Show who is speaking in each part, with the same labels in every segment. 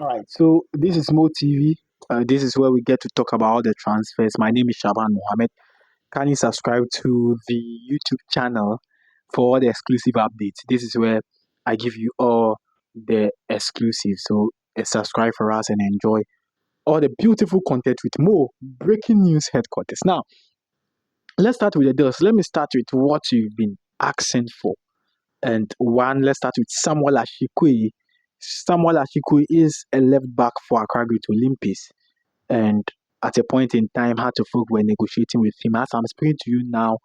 Speaker 1: All right, so this is Mo TV. This is where we get to talk about all the transfers. My name is Shaban Mohammed. Kindly subscribe to the YouTube channel for all the exclusive updates. This is where I give you all the exclusives. So subscribe for us and enjoy all the beautiful content with more breaking news headquarters. Now, let's start with the deals. Let me start with what you've been asking for. And one, let's start with Samuel Ashie Quaye. Samuel Ashie Quaye is a left back for Accra Great Olympics. And at a point in time, Hartlepool were negotiating with him. As I'm speaking to you now,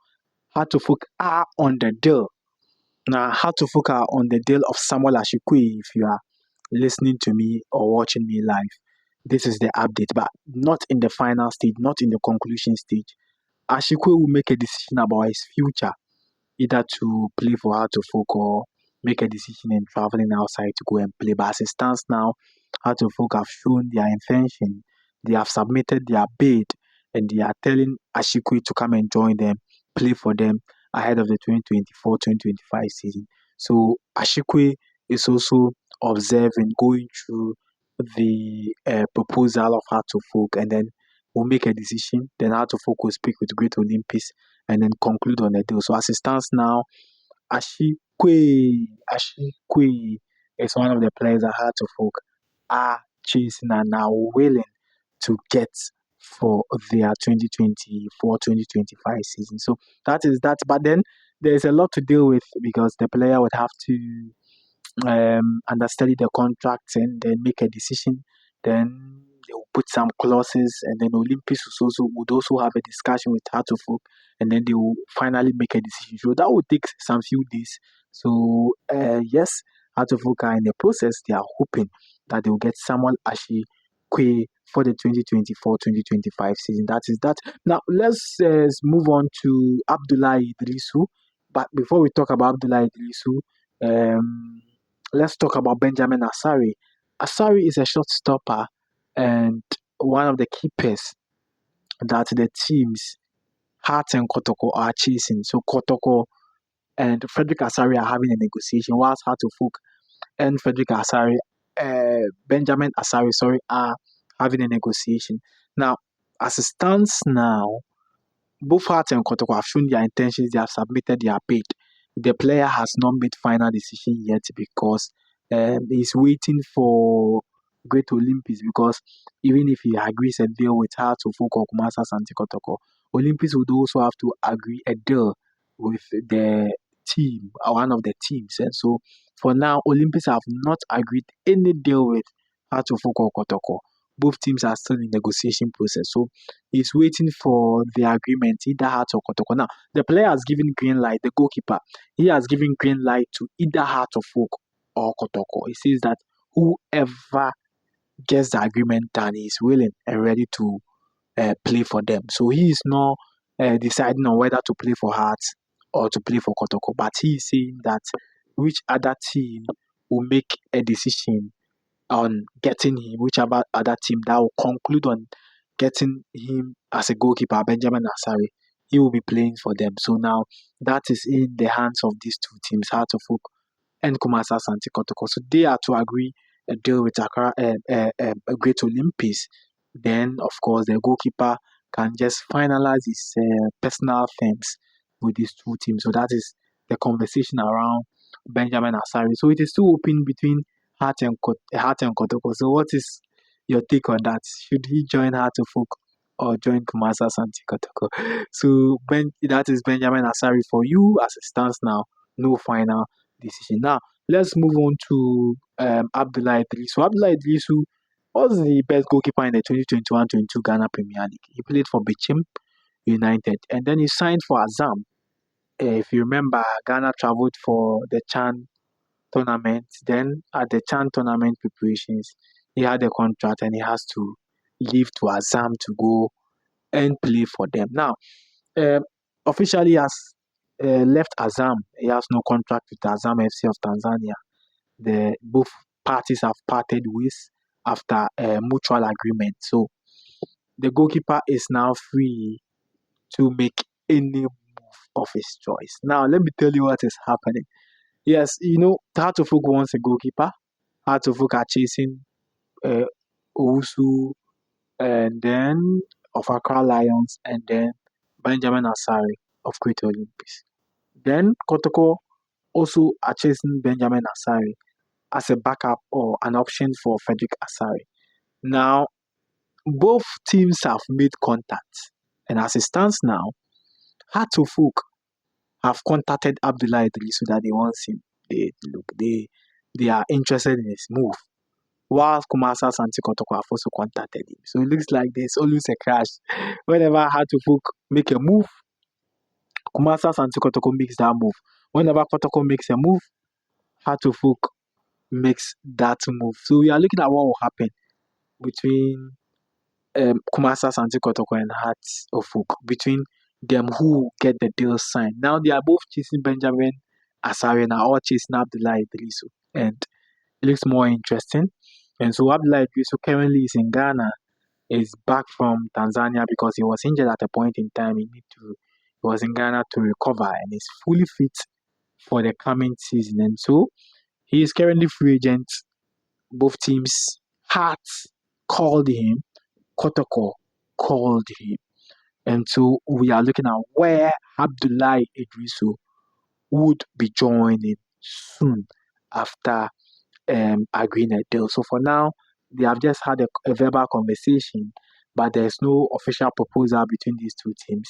Speaker 1: Hartlepool are on the deal. Now, Hartlepool are on the deal of Samuel Ashie Quaye. If you are listening to me or watching me live, this is the update, but not in the final stage, not in the conclusion stage. Ashie Quaye will make a decision about his future, either to play for Hartlepool or make a decision in traveling outside to go and play. But as it stands now, Hartlepool have shown their intention. They have submitted their bid and they are telling Ashie Quaye to come and join them, play for them ahead of the 2024-2025 season. So Ashie Quaye is also observing, going through the proposal of Hartlepool, and then will make a decision. Then Hartlepool will speak with Great Olympics and then conclude on a deal. So as it stands now, Ashie Quaye is one of the players that Hartlepool are chasing and are willing to get for their 2024-2025 season. So that is that. But then there's a lot to deal with because the player would have to understudy the contract and then make a decision. Then they will put some clauses, and then Olympics would also have a discussion with Hartlepool, and then they will finally make a decision. So that would take some few days. So yes, Hartlepool are in the process. They are hoping that they will get Samuel Ashie Quaye for the 2024-2025 season. That is that. Now let's move on to Abdulai Iddrisu. But before we talk about Abdulai Iddrisu, let's talk about Benjamin Asare. Asare is a short stopper and one of the keepers that the teams Heart and Kotoko are chasing. So Kotoko and Frederick Asare are having a negotiation, whilst Hartlepool and Frederick Asare, Benjamin Asare, are having a negotiation. Now, as it stands now, both Hart and Kotoko have shown their intentions. They have submitted their bid. The player has not made final decision yet because he's waiting for Great Olympics. Because even if he agrees a deal with Hart or Kumasa Santi Kotoko, Olympics would also have to agree a deal with the team, one of the teams. And so for now, Olympics have not agreed any deal with Hart or Kotoko. Both teams are still in negotiation process. So he's waiting for the agreement, either Hart or Kotoko. Now, the player has given green light, the goalkeeper, he has given green light to either Hart of Folk or Kotoko. He says that whoever gets the agreement done is willing and ready to play for them. So he is not deciding on whether to play for Hart or to play for Kotoko, but he is saying that which other team will make a decision on getting him, whichever other team that will conclude on getting him as a goalkeeper, Benjamin Asare, he will be playing for them. So now that is in the hands of these two teams, Hartlepool and Kumasa Santi Kotoko. So they are to agree a deal with Accra, a Great Olympics. Then, of course, the goalkeeper can just finalize his personal terms with these two teams. So that is the conversation around Benjamin Asare. So it is still open between Hart and Kotoko. So what is your take on that? Should he join Hartlepool or join Kumasa Santi Kotoko? So that is Benjamin Asare for you as it stands now. No final decision. Now let's move on to Abdulai Iddrisu. Abdulai Iddrisu was the best goalkeeper in the 2021-22 Ghana Premier League. He played for Bichim United and then he signed for Azam. If you remember, Ghana traveled for the Chan tournament. Then at the Chan tournament preparations, he had a contract and he has to leave to Azam to go and play for them. Now, uh, officially has left Azam. He has no contract with Azam FC of Tanzania. The both parties have parted ways after a mutual agreement. So the goalkeeper is now free to make any move of his choice. Now, let me tell you what is happening. Yes, Hartlepool wants a goalkeeper. Hartlepool are chasing Owusu, and then of Accra Lions, and then Benjamin Asare of Greater Olympics. Then Kotoko also are chasing Benjamin Asare as a backup or an option for Frederick Asare. Now, both teams have made contact, and as it stands now, Hatofuk have contacted Abdulai Iddrisu that they want him. They are interested in his move. While Kumasa Santi Kotoko have also contacted him. So it looks like there's always a crash. Whenever Hatofuk make a move, Kumasa Santi Kotoko makes that move. Whenever Kotoko makes a move, Hatofuk makes that move. So we are looking at what will happen between Kumasa Santi Kotoko and Hearts of Folk, between them who get the deal signed. Now they are both chasing Benjamin Asare now, or chasing Abdulai Iddrisu. And it looks more interesting. And so Abdulai Iddrisu currently is in Ghana, is back from Tanzania because he was injured at a point in time. He was in Ghana to recover and is fully fit for the coming season. And so he is currently free agent. Both teams, Hearts called him, Kotoko called him. And so we are looking at where Abdulai Iddrisu would be joining soon after agreeing a deal. So for now, they have just had a verbal conversation, but there's no official proposal between these two teams.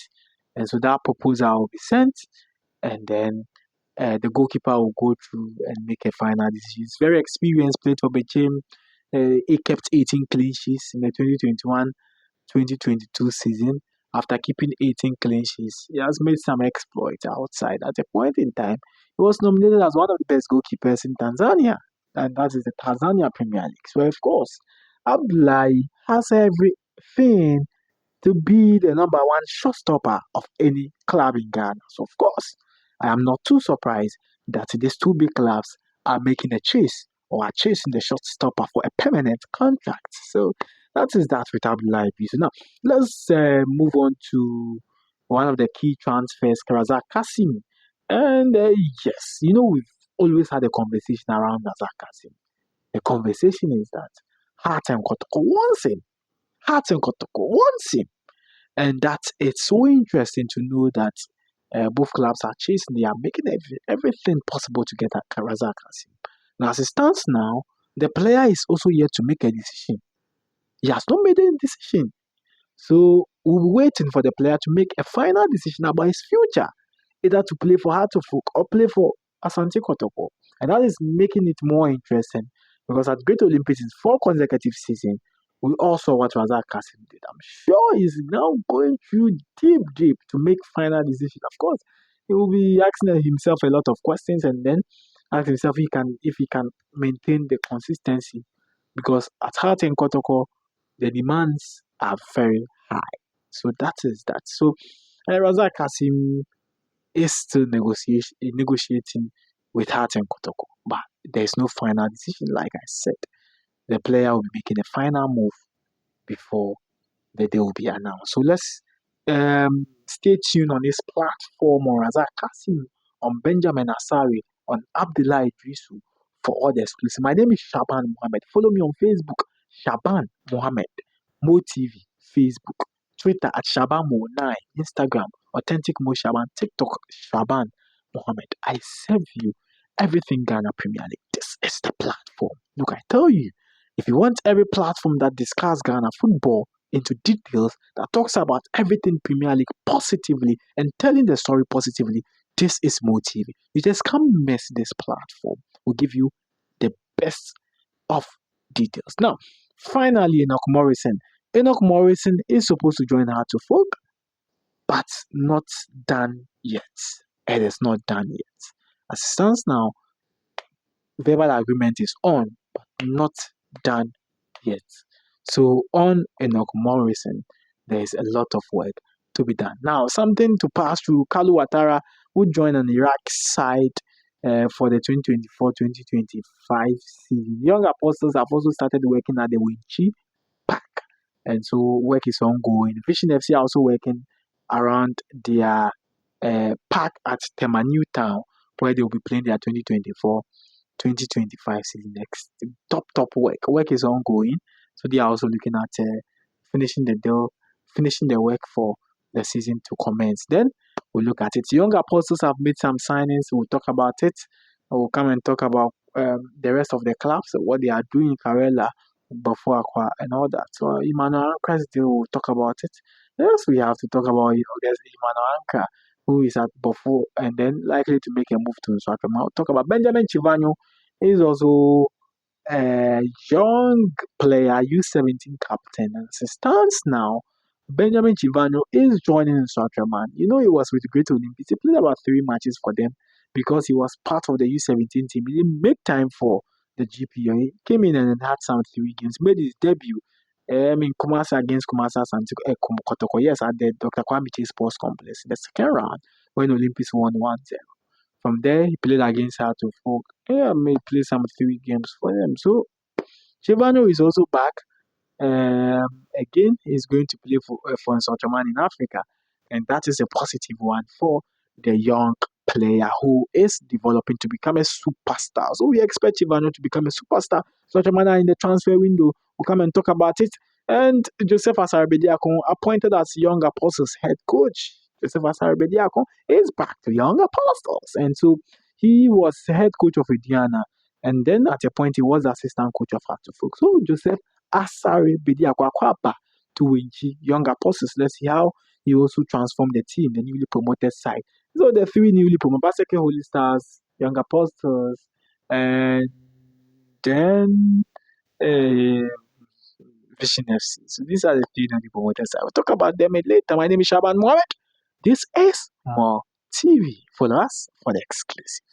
Speaker 1: And so that proposal will be sent, and then the goalkeeper will go through and make a final decision. He's very experienced, played for Bechem. He kept 18 clean sheets in the 2021-2022 season. After keeping 18 clean sheets, he has made some exploits outside. At a point in time, he was nominated as one of the best goalkeepers in Tanzania, and that is the Tanzania Premier League. So, of course, Abdulai has everything to be the number one showstopper of any club in Ghana. So, of course, I am not too surprised that these two big clubs are making a chase or are chasing the showstopper for a permanent contract. So, that is that with Abdulai Iddrisu. Now, let's move on to one of the key transfers, Kasim. And yes, we've always had a conversation around Kasim. The conversation is that Heart and Kotoko wants him. Heart and Kotoko wants him. And that it's so interesting to know that both clubs are chasing, they are making everything possible to get at Kasim. Now, as it stands now, the player is also yet to make a decision. He has not made any decision. So we'll be waiting for the player to make a final decision about his future, either to play for Hartlepool or play for Asante Kotoko. And that is making it more interesting because at Great Olympics in 4 consecutive seasons, we all saw what Razak Kasim did. I'm sure he's now going through deep to make final decision. Of course, he will be asking himself a lot of questions and then ask himself if he can maintain the consistency because at Heart and Kotoko, the demands are very high. So that is that. So Razak Kasim is still negotiating with Heart and Kotoko, but there's no final decision. Like I said, the player will be making a final move before the day will be announced. So let's stay tuned on this platform on Razak Kasim, on Benjamin Asare, on Abdulai Iddrisu for all the exclusive. My name is Shaban Mohammed. Follow me on Facebook, Shaban Mohammed, Mo TV, Facebook, Twitter at Shaban Mo9, Instagram, Authentic Mo Shaban, TikTok, Shaban Mohammed. I serve you everything Ghana Premier League. This is the platform. Look, I tell you, if you want every platform that discusses Ghana football into details, that talks about everything Premier League positively and telling the story positively, this is Mo TV. You just can't miss this platform. We'll give you the best of details. Now, finally, Enoch Morrison. Enoch Morrison is supposed to join Heart of Folk, but not done yet. It is not done yet. As it stands now, verbal agreement is on, but not done yet. So on Enoch Morrison, there is a lot of work to be done. Now, something to pass through. Kalu Ouattara would join an Iraq side for the 2024-2025 season. Young Apostles have also started working at the Winchi Park, and so work is ongoing. Vision FC are also working around their park at Tema New Town, where they will be playing their 2024 2025 season next. Top work. Work is ongoing. So they are also looking at finishing the deal, finishing the work for the season to commence. Then we'll look at it. Young Apostles have made some signings. We'll talk about it. We'll come and talk about the rest of the clubs, what they are doing in Karela, before Aqua, and all that. So Emmanuel Ankrah's deal, we'll talk about it. Yes, we have to talk about there's Emmanuel Ankrah, who is at Bofo and then likely to make a move to Nsakama. We'll talk about Benjamin Tsivanyo. He's also a young player, U17 captain. And as it stands now, Benjamin Tsivanyo is joining Swatraman. You know, he was with Great Olympics. He played about 3 matches for them because he was part of the U17 team. He didn't make time for the GPO. He came in and had some 3 games, made his debut. Kumasi against Kumasi and Kotoko. Yes, at the Dr. Kwame Sports Complex in the second round when Olympics won 1-0. From there, he played against Heart of Folk. Yeah, he played some 3 games for them. So, Tsivanyo is also back. Again, he's going to play for Sotoman in Africa, and that is a positive one for the young player who is developing to become a superstar. So we expect Tsivanyo to become a superstar. Sotoman in the transfer window. We'll come and talk about it. And Joseph Asare appointed as Young Apostles head coach. Joseph Asare is back to Young Apostles, and so he was head coach of Indiana, and then at a point he was assistant coach of Hartlepool. So Joseph Asare Bediakwapa to Winchi Young Apostles. Let's see how he also transformed the team, the newly promoted side. So the 3 newly promoted Baseke Holy Stars, Young Apostles, and then Vision FC. So these are the 3 newly promoted sides. We'll talk about them later. My name is Shaban Mohammed. This is More TV. Follow us for the exclusive.